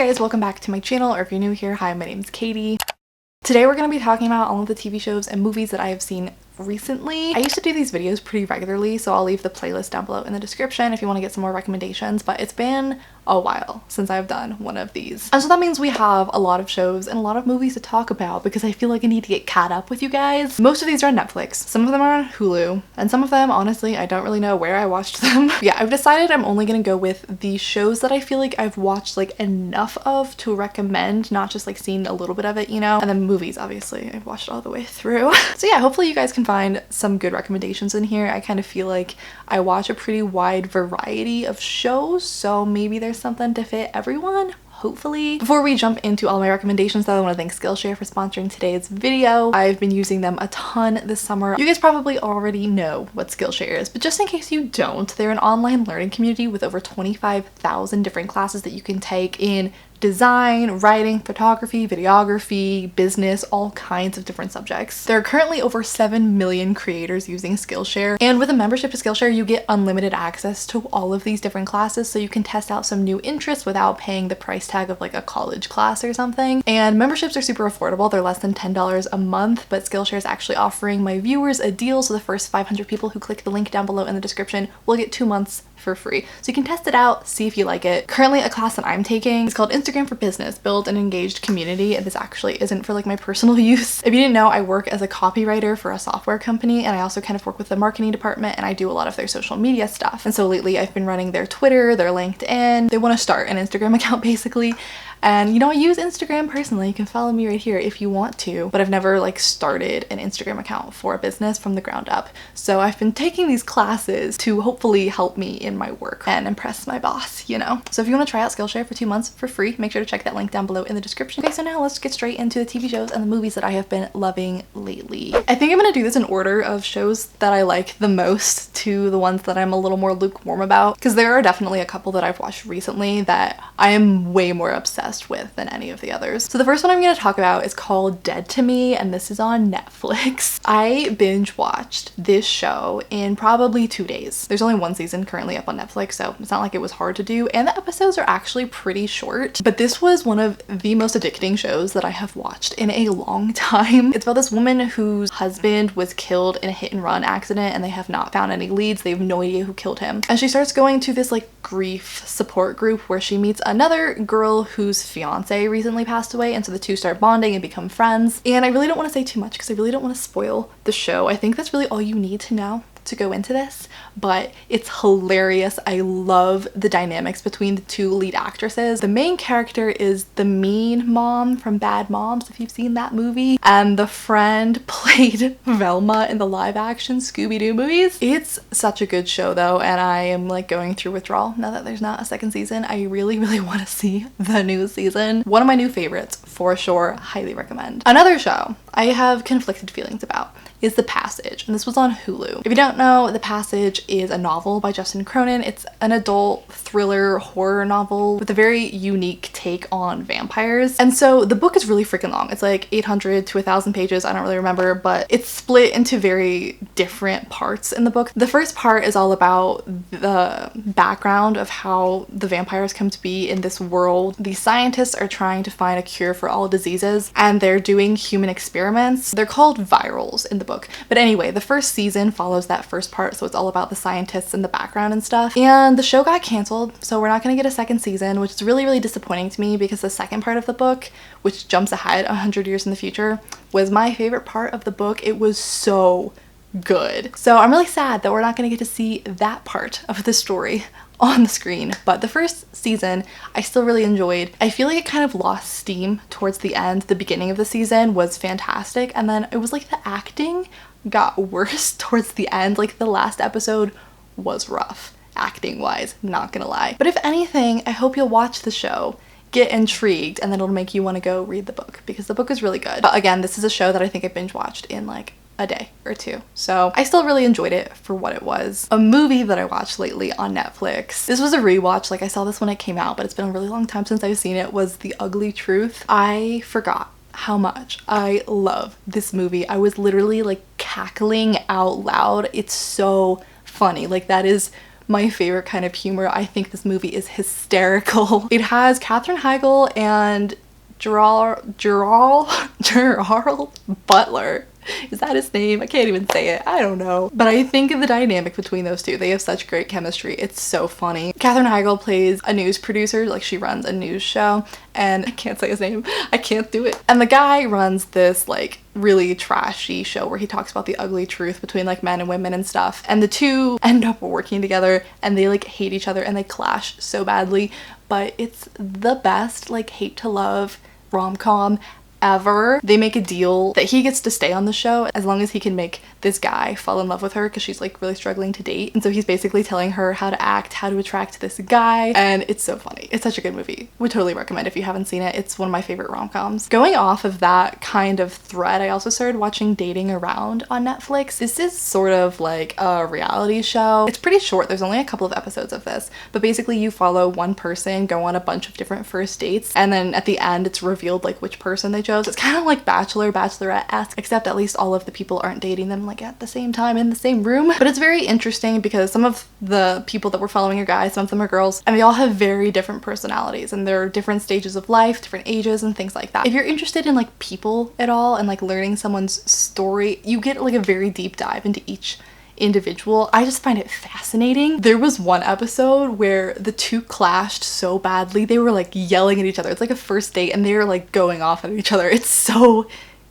guys, welcome back to my channel, or if you're new here, hi, my name's Katie. Today we're going to be talking about all of the TV shows and movies that I have seen recently. I used to do these videos pretty regularly, so I'll leave the playlist down below in the description if you want to get some more recommendations, but it's been a while since I've done one of these. And so that means we have a lot of shows and a lot of movies to talk about because I feel like I need to get caught up with you guys. Most of these are on Netflix, some of them are on Hulu, and some of them, honestly, I don't really know where I watched them. Yeah, I've decided I'm only gonna go with the shows that I feel like I've watched like enough of to recommend, not just like seeing a little bit of it, you know? And then movies, obviously, I've watched all the way through. So yeah, hopefully you guys can find some good recommendations in here. I kind of feel like I watch a pretty wide variety of shows, so maybe there's something to fit everyone, hopefully. Before we jump into all my recommendations though, I want to thank Skillshare for sponsoring today's video. I've been using them a ton this summer. You guys probably already know what Skillshare is, but just in case you don't, they're an online learning community with over 25,000 different classes that you can take in design, writing, photography, videography, business, all kinds of different subjects. There are currently over 7 million creators using Skillshare, and with a membership to Skillshare, you get unlimited access to all of these different classes, so you can test out some new interests without paying the price tag of like a college class or something. And memberships are super affordable. They're less than $10 a month, but Skillshare is actually offering my viewers a deal, so the first 500 people who click the link down below in the description will get 2 months for free. So you can test it out, see if you like it. Currently, a class that I'm taking is called Instagram for Business, Build an Engaged Community. And this actually isn't for like my personal use. If you didn't know, I work as a copywriter for a software company, and I also kind of work with the marketing department, and I do a lot of their social media stuff. And so lately I've been running their Twitter, their LinkedIn. They want to start an Instagram account basically. And you know, I use Instagram personally. You can follow me right here if you want to, but I've never like started an Instagram account for a business from the ground up. So I've been taking these classes to hopefully help me in my work and impress my boss, you know? So if you want to try out Skillshare for 2 months for free, make sure to check that link down below in the description. Okay, so now let's get straight into the TV shows and the movies that I have been loving lately. I think I'm gonna do this in order of shows that I like the most to the ones that I'm a little more lukewarm about, because there are definitely a couple that I've watched recently that I am way more obsessed with than any of the others. So the first one I'm going to talk about is called Dead to Me, and this is on Netflix. I binge watched this show in probably 2 days. There's only one season currently up on Netflix, so it's not like it was hard to do, and the episodes are actually pretty short, but this was one of the most addicting shows that I have watched in a long time. It's about this woman whose husband was killed in a hit and run accident, and they have not found any leads. They have no idea who killed him. And she starts going to this like grief support group where she meets another girl whose fiance recently passed away, and so the two start bonding and become friends. And I really don't want to say too much because I really don't want to spoil the show. I think that's really all you need to know to go into this, but it's hilarious. I love the dynamics between the two lead actresses. The main character is the mean mom from Bad Moms, if you've seen that movie, and the friend played Velma in the live action Scooby-Doo movies. It's such a good show though, and I am like going through withdrawal now that there's not a second season. I really want to see the new season. One of my new favorites for sure, highly recommend. Another show I have conflicted feelings about is The Passage, and this was on Hulu. If you don't know, The Passage is a novel by Justin Cronin. It's an adult thriller horror novel with a very unique take on vampires. And so the book is really freaking long. It's like 800 to 1,000 pages, I don't really remember, but it's split into very different parts in the book. The first part is all about the background of how the vampires come to be in this world. These scientists are trying to find a cure for all diseases, and they're doing human experiments. They're called virals in the book. But anyway, the first season follows that first part, so it's all about the scientists in the background and stuff. And the show got canceled, so we're not gonna get a second season, which is really disappointing to me because the second part of the book, which jumps ahead 100 years in the future, was my favorite part of the book. It was so good. So I'm really sad that we're not gonna get to see that part of the story on the screen, but the first season I still really enjoyed. I feel like it kind of lost steam towards the end. The beginning of the season was fantastic, and then it was like the acting got worse towards the end. Like the last episode was rough acting wise, not gonna lie. But if anything, I hope you'll watch the show, get intrigued, and then it'll make you want to go read the book because the book is really good. But again, this is a show that I think I binge watched in like a day or two. So I still really enjoyed it for what it was. A movie that I watched lately on Netflix, this was a rewatch, like I saw this when it came out, but it's been a really long time since I've seen it, was The Ugly Truth. I forgot how much I love this movie. I was literally like cackling out loud. It's so funny. Like that is my favorite kind of humor. I think this movie is hysterical. It has Katherine Heigl and Gerald Butler. Is that his name? I can't even say it. I don't know. But I think the dynamic between those two, they have such great chemistry. It's so funny. Katherine Heigl plays a news producer, like she runs a news show, and I can't say his name. I can't do it. And the guy runs this like really trashy show where he talks about the ugly truth between like men and women and stuff. And the two end up working together and they like hate each other and they clash so badly. But it's the best like hate to love rom-com ever. They make a deal that he gets to stay on the show as long as he can make this guy fall in love with her because she's like really struggling to date. And so he's basically telling her how to act, how to attract this guy, and it's so funny. It's such a good movie. Would totally recommend if you haven't seen it. It's one of my favorite rom-coms. Going off of that kind of thread, I also started watching Dating Around on Netflix. This is sort of like a reality show. It's pretty short. There's only a couple of episodes of this, but basically you follow one person go on a bunch of different first dates, and then at the end it's revealed like which person they chose. It's kind of like Bachelor, Bachelorette-esque, except at least all of the people aren't dating them like at the same time in the same room. But it's very interesting because some of the people that we're following are guys, some of them are girls, and they all have very different personalities and they're different stages of life, different ages and things like that. If you're interested in like people at all and like learning someone's story, you get like a very deep dive into each individual. I just find it fascinating. There was one episode where the two clashed so badly. They were like yelling at each other. It's like a first date and they're like going off at each other. It's so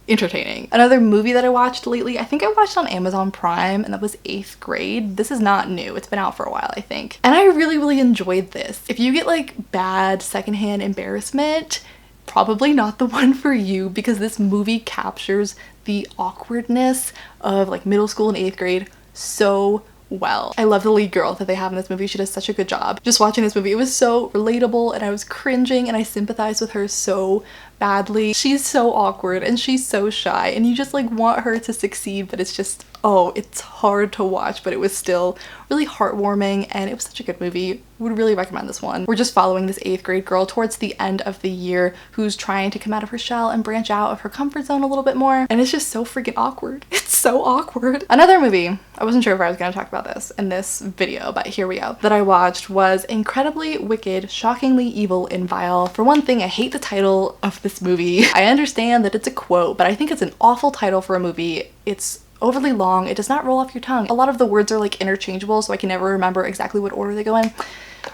entertaining. Another movie that I watched lately, I think I watched on Amazon Prime, and that was 8th Grade. This is not new. It's been out for a while, I think. And I really enjoyed this. If you get like bad secondhand embarrassment, probably not the one for you, because this movie captures the awkwardness of like middle school and 8th grade so well. I love the lead girl that they have in this movie. She does such a good job. Just watching this movie, it was so relatable and I was cringing and I sympathized with her so badly. She's so awkward and she's so shy and you just like want her to succeed, but it's just, oh, it's hard to watch, but it was still really heartwarming and it was such a good movie. Would really recommend this one. We're just following this 8th grade girl towards the end of the year who's trying to come out of her shell and branch out of her comfort zone a little bit more, and it's just so freaking awkward. It's so awkward. Another movie, I wasn't sure if I was going to talk about this in this video, but here we go, that I watched was Incredibly Wicked, Shockingly Evil and Vile. For one thing, I hate the title of this movie. I understand that it's a quote, but I think it's an awful title for a movie. It's overly long. It does not roll off your tongue. A lot of the words are like interchangeable, so I can never remember exactly what order they go in.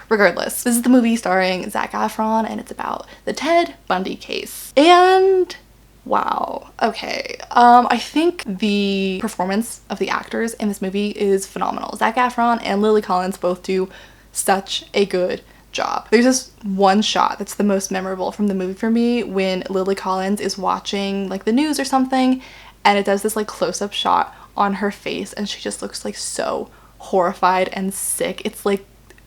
Regardless, this is the movie starring Zac Efron and it's about the Ted Bundy case. And wow, okay. I think the performance of the actors in this movie is phenomenal. Zac Efron and Lily Collins both do such a good job. There's this one shot that's the most memorable from the movie for me when Lily Collins is watching like the news or something, and it does this like close-up shot on her face and she just looks like so horrified and sick.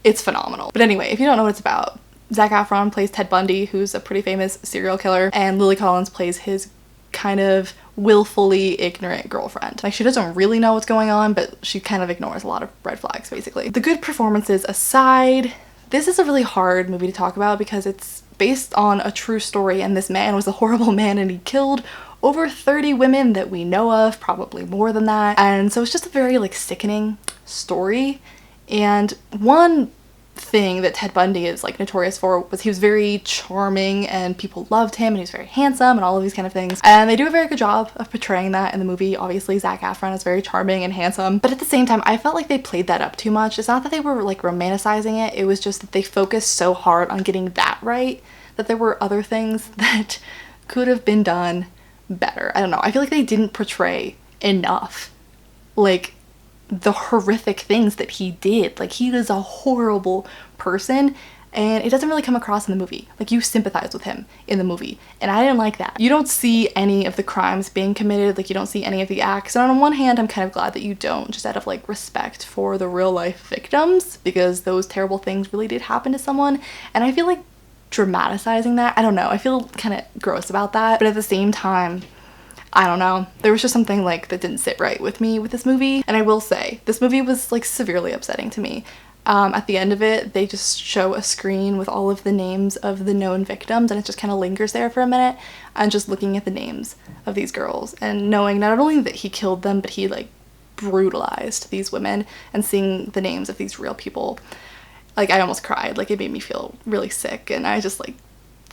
It's phenomenal. But anyway, if you don't know what it's about, Zac Efron plays Ted Bundy, who's a pretty famous serial killer, and Lily Collins plays his kind of willfully ignorant girlfriend. Like, she doesn't really know what's going on, but she kind of ignores a lot of red flags, basically. The good performances aside, this is a really hard movie to talk about because it's based on a true story, and this man was a horrible man and he killed over 30 women that we know of, probably more than that. And so it's just a very like sickening story. And one thing that Ted Bundy is like notorious for was he was very charming and people loved him and he was very handsome and all of these kind of things. And they do a very good job of portraying that in the movie. Obviously, Zac Efron is very charming and handsome, but at the same time, I felt like they played that up too much. It's not that they were like romanticizing it. It was just that they focused so hard on getting that right that there were other things that could have been done better. I don't know. I feel like they didn't portray enough like the horrific things that he did. Like, he is a horrible person and it doesn't really come across in the movie. Like, you sympathize with him in the movie and I didn't like that. You don't see any of the crimes being committed, like you don't see any of the acts, and on one hand I'm kind of glad that you don't, just out of like respect for the real life victims, because those terrible things really did happen to someone, and I feel like dramatizing that, I don't know, I feel kind of gross about that, but at the same time, I don't know. There was just something like that didn't sit right with me with this movie. And I will say, this movie was like severely upsetting to me. At the end of it, they just show a screen with all of the names of the known victims and it just kind of lingers there for a minute. And just looking at the names of these girls and knowing not only that he killed them, but he like brutalized these women, and seeing the names of these real people, like, I almost cried. Like, it made me feel really sick, and I just like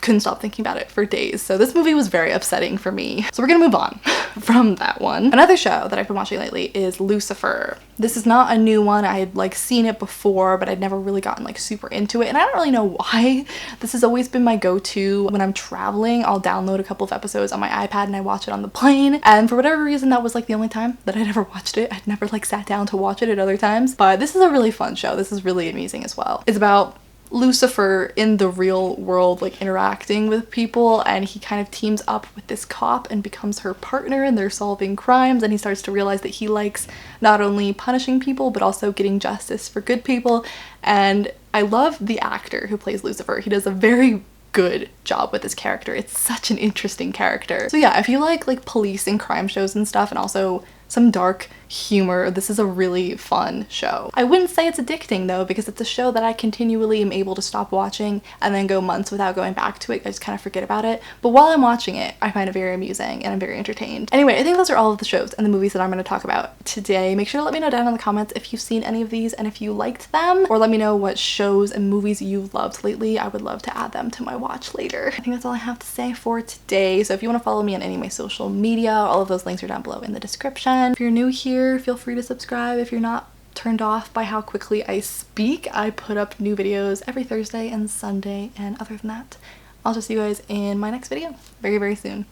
couldn't stop thinking about it for days. So this movie was very upsetting for me. So we're gonna move on from that one. Another show that I've been watching lately is Lucifer. This is not a new one. I had like seen it before, but I'd never really gotten like super into it, and I don't really know why. This has always been my go-to when I'm traveling. I'll download a couple of episodes on my iPad and I watch it on the plane, and for whatever reason that was like the only time that I'd ever watched it. I'd never like sat down to watch it at other times, but this is a really fun show. This is really amusing as well. It's about Lucifer in the real world, like interacting with people, and he kind of teams up with this cop and becomes her partner, and they're solving crimes, and he starts to realize that he likes not only punishing people but also getting justice for good people. And I love the actor who plays Lucifer. He does a very good job with this character. It's such an interesting character. So yeah, if you like police and crime shows and stuff, and also some dark humor, this is a really fun show. I wouldn't say it's addicting though, because it's a show that I continually am able to stop watching and then go months without going back to it. I just kind of forget about it. But while I'm watching it, I find it very amusing and I'm very entertained. Anyway, I think those are all of the shows and the movies that I'm going to talk about today. Make sure to let me know down in the comments if you've seen any of these and if you liked them, or let me know what shows and movies you've loved lately. I would love to add them to my watch later. I think that's all I have to say for today. So if you want to follow me on any of my social media, all of those links are down below in the description. If you're new here, feel free to subscribe. If you're not turned off by how quickly I speak, I put up new videos every Thursday and Sunday, and other than that, I'll just see you guys in my next video very, very soon.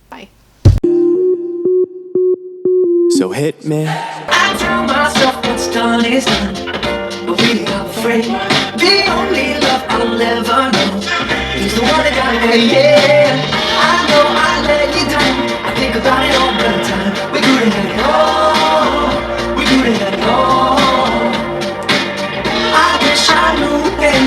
Bye. So hit me. I tell myself what's done is done, but really I'm afraid the only love I'll ever know is the one that got away. Yeah.